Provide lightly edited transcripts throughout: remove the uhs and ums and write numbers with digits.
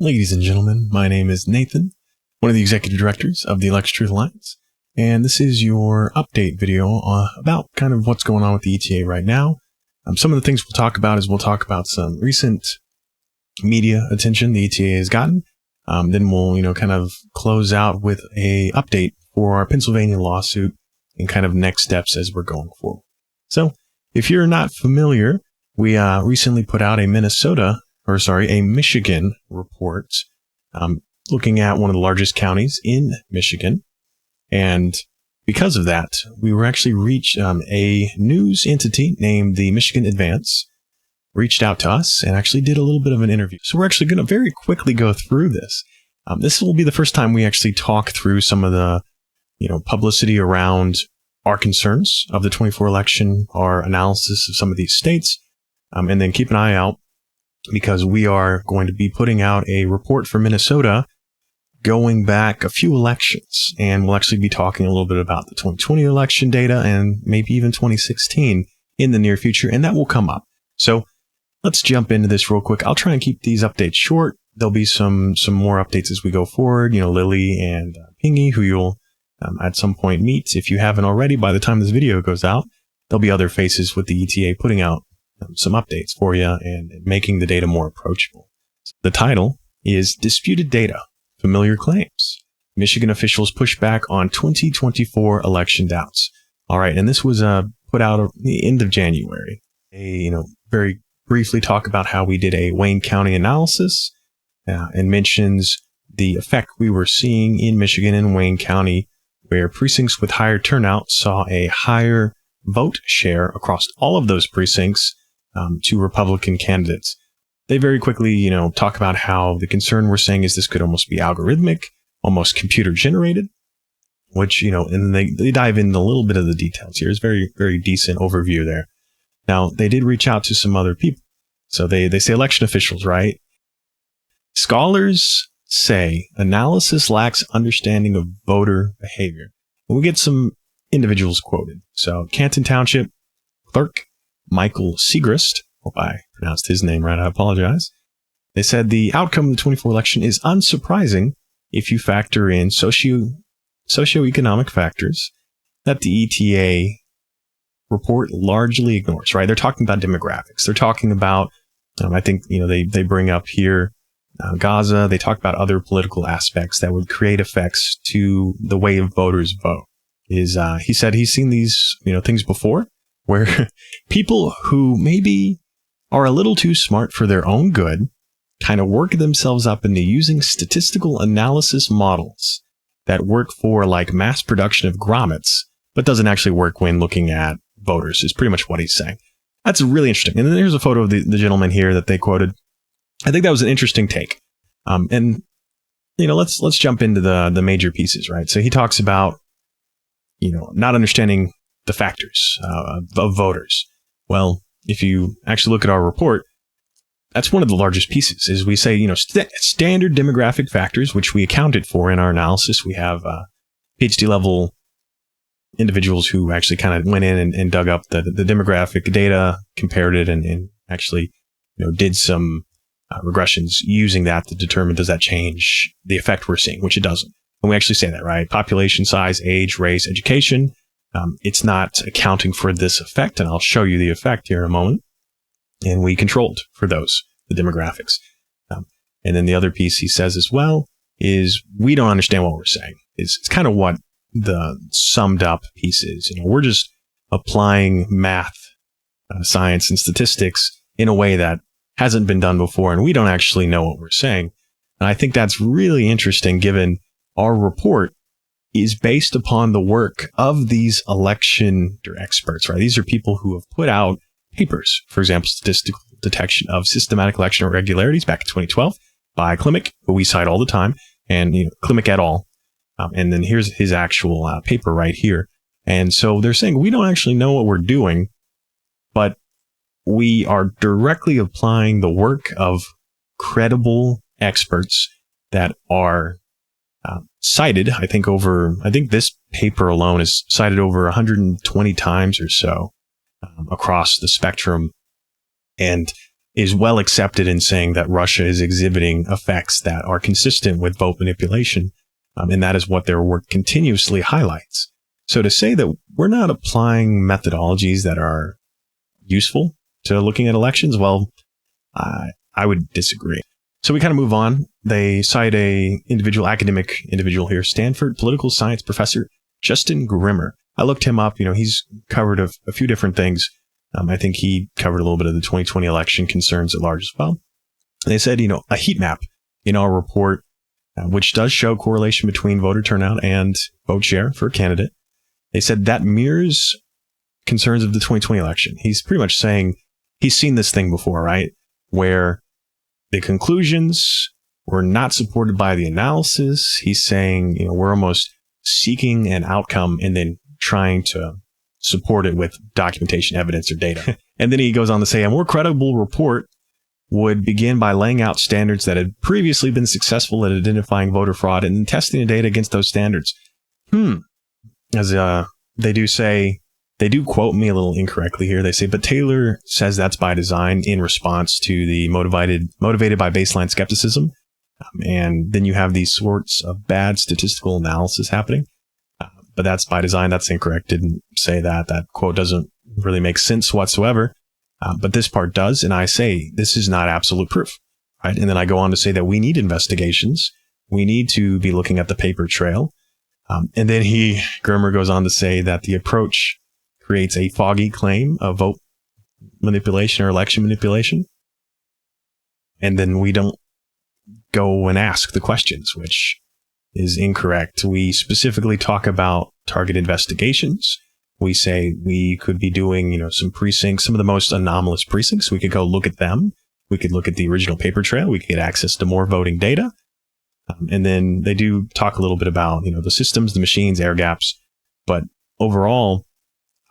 Ladies and gentlemen, my name is Nathan, one of the executive directors of the Election Truth Alliance, and this is your update video about kind of what's going on with the ETA right now. Some of the things we'll talk about is we'll talk about some recent media attention the ETA has gotten. Then we'll, kind of close out with a update for our Pennsylvania lawsuit and kind of next steps as we're going forward. So, if you're not familiar, we recently put out a Michigan report looking at one of the largest counties in Michigan. And because of that, we were actually reached a news entity named the Michigan Advance reached out to us and actually did a little bit of an interview. So we're actually going to very quickly go through this. This will be the first time we actually talk through some of the, publicity around our concerns of the 24 election, our analysis of some of these states, and then keep an eye out because we are going to be putting out a report for Minnesota going back a few elections. And we'll actually be talking a little bit about the 2020 election data and maybe even 2016 in the near future, and that will come up. So let's jump into this real quick. I'll try and keep these updates short. There'll be some more updates as we go forward. Lily and Pingy, who you'll at some point meet. If you haven't already, by the time this video goes out, there'll be other faces with the ETA putting out some updates for you and making the data more approachable. The title is Disputed Data, Familiar Claims. Michigan officials push back on 2024 election doubts. All right, and this was put out at the end of January. Very briefly talk about how we did a Wayne County analysis and mentions the effect we were seeing in Michigan and Wayne County, where precincts with higher turnout saw a higher vote share across all of those precincts to Republican candidates. They very quickly, talk about how the concern we're saying is this could almost be algorithmic, almost computer generated, which, and they dive into a little bit of the details here. It's very, very decent overview there. Now, they did reach out to some other people. So they say election officials, right? Scholars say analysis lacks understanding of voter behavior. And we get some individuals quoted. So Canton Township Clerk Michael Segrist, hope I pronounced his name right, I apologize. They said the outcome of the 24 election is unsurprising if you factor in socioeconomic factors that the ETA report largely ignores, right? They're talking about demographics. They're talking about, I think, they bring up here Gaza. They talk about other political aspects that would create effects to the way voters vote. He said he's seen these, things before, where people who maybe are a little too smart for their own good kind of work themselves up into using statistical analysis models that work for like mass production of grommets, but doesn't actually work when looking at voters, is pretty much what he's saying. That's really interesting. And then here's a photo of the gentleman here that they quoted. I think that was an interesting take. Let's jump into the major pieces, right? So he talks about, not understanding the factors of voters. Well, if you actually look at our report, that's one of the largest pieces, is we say, standard demographic factors, which we accounted for in our analysis. We have PhD level individuals who actually kind of went in and dug up the demographic data, compared it, and actually, did some regressions using that to determine, does that change the effect we're seeing, which it doesn't. And we actually say that, right? Population size, age, race, education. It's not accounting for this effect, and I'll show you the effect here in a moment. And we controlled for those, the demographics. And then the other piece he says as well is we don't understand what we're saying. It's kind of what the summed up piece is. We're just applying math, science, and statistics in a way that hasn't been done before, and we don't actually know what we're saying. And I think that's really interesting, given our report is based upon the work of these election experts, right? These are people who have put out papers, for example, Statistical Detection of Systematic Election Irregularities back in 2012 by Klimek, who we cite all the time, and Klimek et al. And then here's his actual paper right here. And so they're saying we don't actually know what we're doing, but we are directly applying the work of credible experts that are cited. I think this paper alone is cited over 120 times or so across the spectrum. And is well accepted in saying that Russia is exhibiting effects that are consistent with vote manipulation. And that is what their work continuously highlights. So to say that we're not applying methodologies that are useful to looking at elections, well, I would disagree. So we kind of move on. They cite a academic individual here, Stanford political science professor, Justin Grimmer. I looked him up. He's covered a few different things. I think he covered a little bit of the 2020 election concerns at large as well. And they said, a heat map in our report, which does show correlation between voter turnout and vote share for a candidate. They said that mirrors concerns of the 2020 election. He's pretty much saying he's seen this thing before, right? Where the conclusions were not supported by the analysis. He's saying, we're almost seeking an outcome and then trying to support it with documentation, evidence, or data. And then he goes on to say a more credible report would begin by laying out standards that had previously been successful at identifying voter fraud and testing the data against those standards. As they do say, they do quote me a little incorrectly here. They say, but Taylor says that's by design in response to the motivated by baseline skepticism. And then you have these sorts of bad statistical analysis happening. But that's by design. That's incorrect. Didn't say that. That quote doesn't really make sense whatsoever. But this part does. And I say this is not absolute proof. Right. And then I go on to say that we need investigations. We need to be looking at the paper trail. And then Grimmer goes on to say that the approach creates a foggy claim of vote manipulation or election manipulation. And then we don't go and ask the questions, which is incorrect. We specifically talk about target investigations. We say we could be doing, some precincts, some of the most anomalous precincts. We could go look at them. We could look at the original paper trail. We could get access to more voting data. And then they do talk a little bit about, the systems, the machines, air gaps. But overall,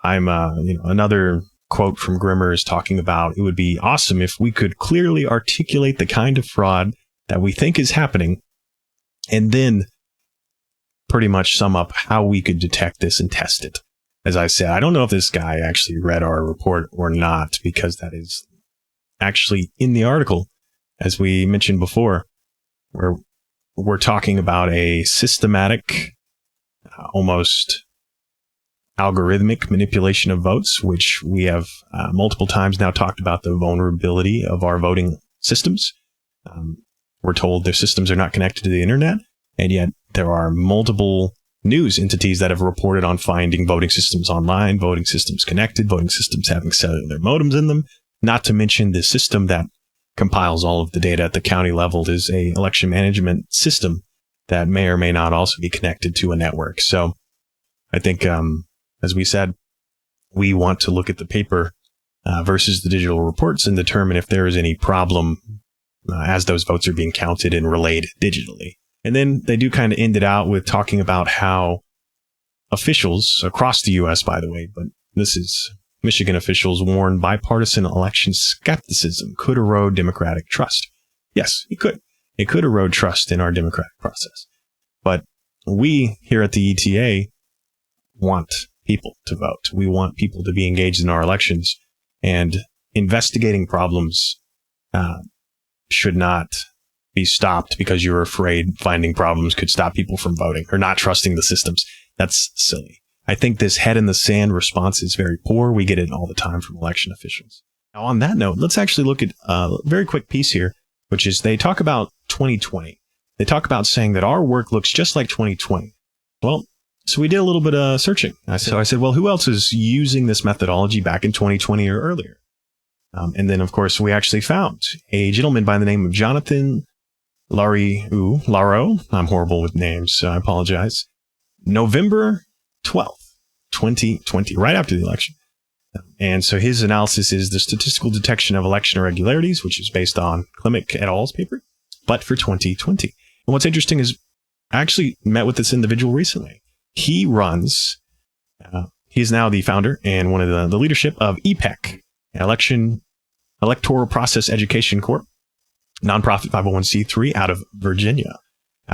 another quote from Grimmer is talking about it would be awesome if we could clearly articulate the kind of fraud that we think is happening and then pretty much sum up how we could detect this and test it. As I said, I don't know if this guy actually read our report or not, because that is actually in the article, as we mentioned before, where we're talking about a systematic, almost algorithmic manipulation of votes, which we have multiple times now talked about the vulnerability of our voting systems. We're told their systems are not connected to the internet, and yet there are multiple news entities that have reported on finding voting systems online, voting systems connected, voting systems having cellular modems in them, not to mention the system that compiles all of the data at the county level is a election management system that may or may not also be connected to a network. So I think, as we said, we want to look at the paper versus the digital reports and determine if there is any problem as those votes are being counted and relayed digitally. And then they do kind of end it out with talking about how officials across the U.S., by the way, but this is Michigan officials warn bipartisan election skepticism could erode democratic trust. Yes, it could. It could erode trust in our democratic process. But we here at the ETA want people to vote. We want people to be engaged in our elections, and investigating problems should not be stopped because you're afraid finding problems could stop people from voting or not trusting the systems. That's silly. I think this head in the sand response is very poor. We get it all the time from election officials. Now, on that note, let's actually look at a very quick piece here, which is they talk about 2020. They talk about saying that our work looks just like 2020. Well, so we did a little bit of searching. I said, well, who else is using this methodology back in 2020 or earlier? And then, of course, we actually found a gentleman by the name of Jonathan Laro. I'm horrible with names, so I apologize. November 12th, 2020, right after the election. And so his analysis is the statistical detection of election irregularities, which is based on Klimek et al.'s paper, but for 2020. And what's interesting is I actually met with this individual recently. He runs, he's now the founder and one of the leadership of EPEC, Electoral Process Education Corp, nonprofit 501c3 out of Virginia.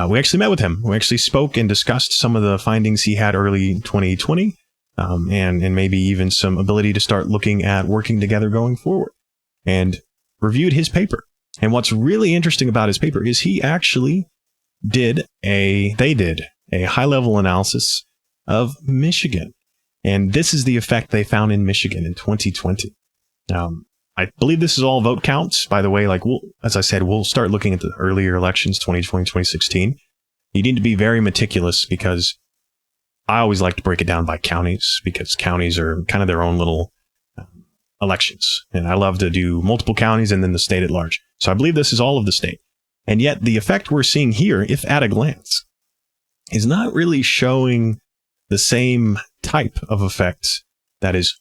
We actually met with him. We actually spoke and discussed some of the findings he had early 2020, and maybe even some ability to start looking at working together going forward. And reviewed his paper. And what's really interesting about his paper is he actually did a high-level analysis of Michigan. And this is the effect they found in Michigan in 2020. I believe this is all vote counts. By the way, as I said, we'll start looking at the earlier elections, 2020, 2016. You need to be very meticulous because I always like to break it down by counties because counties are kind of their own little elections. And I love to do multiple counties and then the state at large. So I believe this is all of the state. And yet the effect we're seeing here, if at a glance, is not really showing the same type of effect that is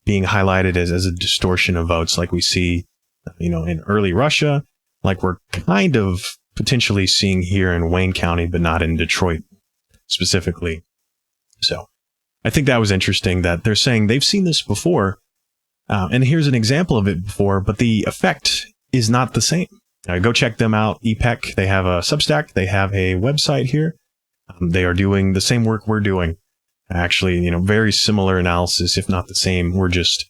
being highlighted as a distortion of votes like we see, in early Russia, like we're kind of potentially seeing here in Wayne County, but not in Detroit specifically. So I think that was interesting that they're saying they've seen this before. And here's an example of it before, but the effect is not the same. Go check them out. EPEC, they have a Substack. They have a website here. They are doing the same work we're doing. Actually, very similar analysis, if not the same. We're just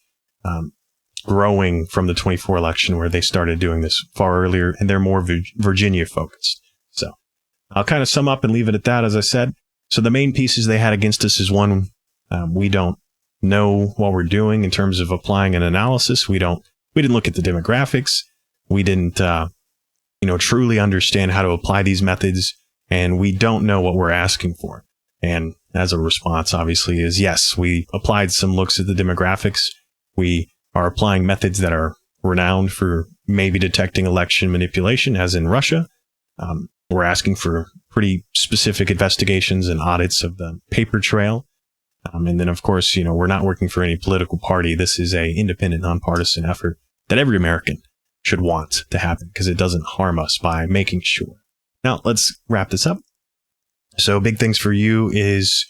growing from the 24 election where they started doing this far earlier, and they're more Virginia focused. So I'll kind of sum up and leave it at that, as I said. So the main pieces they had against us is one, we don't know what we're doing in terms of applying an analysis. We didn't look at the demographics. We didn't, truly understand how to apply these methods, and we don't know what we're asking for. And as a response, obviously, is yes, we applied some looks at the demographics. We are applying methods that are renowned for maybe detecting election manipulation, as in Russia. We're asking for pretty specific investigations and audits of the paper trail. And then, of course, we're not working for any political party. This is a independent, nonpartisan effort that every American should want to happen because it doesn't harm us by making sure. Now, let's wrap this up. So big things for you is,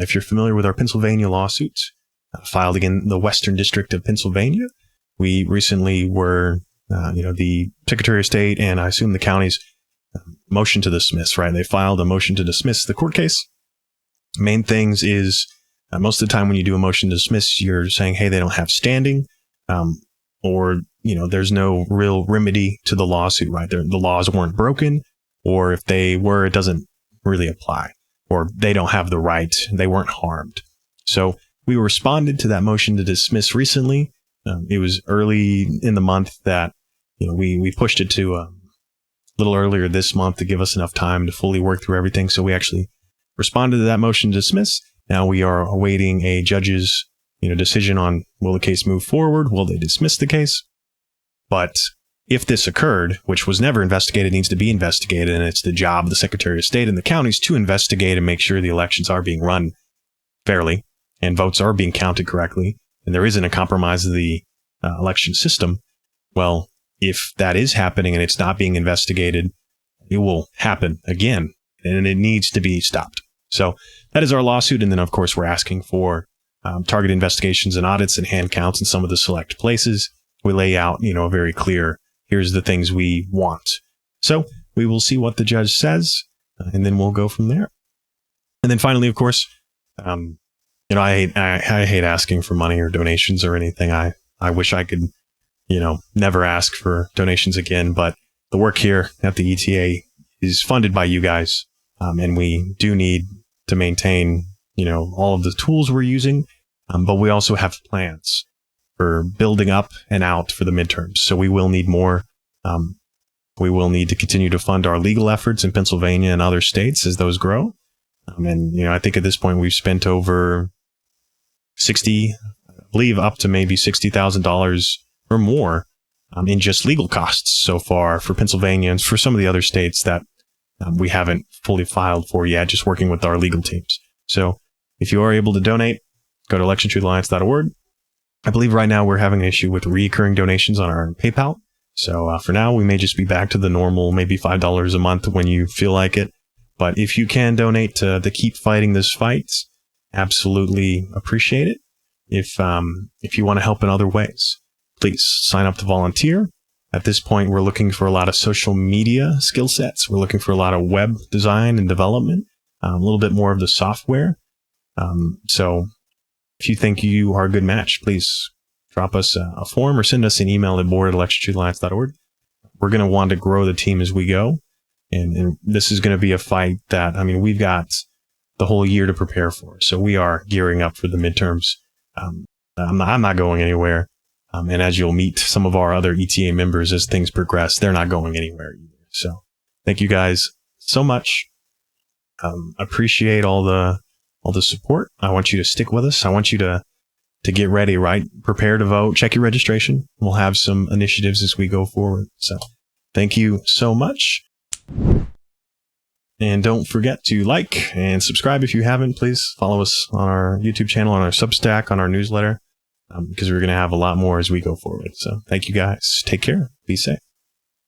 if you're familiar with our Pennsylvania lawsuit, filed again in the Western District of Pennsylvania, we recently were, the Secretary of State and I assume the county's motion to dismiss, right? They filed a motion to dismiss the court case. Main things is, most of the time when you do a motion to dismiss, you're saying, hey, they don't have standing, or, there's no real remedy to the lawsuit, right? The laws weren't broken, or if they were, it doesn't really apply, or they don't have the right, they weren't harmed. So we responded to that motion to dismiss recently. It was early in the month that, we pushed it to a little earlier this month to give us enough time to fully work through everything. So we actually responded to that motion to dismiss. Now we are awaiting a judge's, decision on, will the case move forward? Will they dismiss the case? But if this occurred, which was never investigated, needs to be investigated, and it's the job of the Secretary of State and the counties to investigate and make sure the elections are being run fairly and votes are being counted correctly, and there isn't a compromise of the election system. Well, if that is happening and it's not being investigated, it will happen again, and it needs to be stopped. So that is our lawsuit. And then, of course, we're asking for targeted investigations and audits and hand counts in some of the select places. We lay out, a very clear, here's the things we want. So we will see what the judge says, and then we'll go from there. And then finally, of course, I hate asking for money or donations or anything. I wish I could, never ask for donations again. But the work here at the ETA is funded by you guys. And we do need to maintain, all of the tools we're using. But we also have plans for building up and out for the midterms. So we will need more. We will need to continue to fund our legal efforts in Pennsylvania and other states as those grow. And, I think at this point we've spent over I believe up to maybe $60,000 or more in just legal costs so far for Pennsylvania and for some of the other states that we haven't fully filed for yet, just working with our legal teams. So if you are able to donate, go to electiontruthealliance.org. I believe right now we're having an issue with recurring donations on our PayPal. So for now, we may just be back to the normal, maybe $5 a month when you feel like it. But if you can donate to keep fighting this fight, absolutely appreciate it. If you want to help in other ways, please sign up to volunteer. At this point, we're looking for a lot of social media skill sets. We're looking for a lot of web design and development, a little bit more of the software. So if you think you are a good match, please drop us a form or send us an email at board@electricityalliance.org. We're going to want to grow the team as we go. And this is going to be a fight that, we've got the whole year to prepare for. So we are gearing up for the midterms. I'm not going anywhere. And as you'll meet some of our other ETA members as things progress, they're not going anywhere either. So thank you guys so much. Appreciate all the support. I want you to stick with us. I want you to get ready, right? Prepare to vote. Check your registration. We'll have some initiatives as we go forward. So thank you so much. And don't forget to like and subscribe if you haven't. Please follow us on our YouTube channel, on our Substack, on our newsletter, because we're going to have a lot more as we go forward. So thank you guys. Take care. Be safe.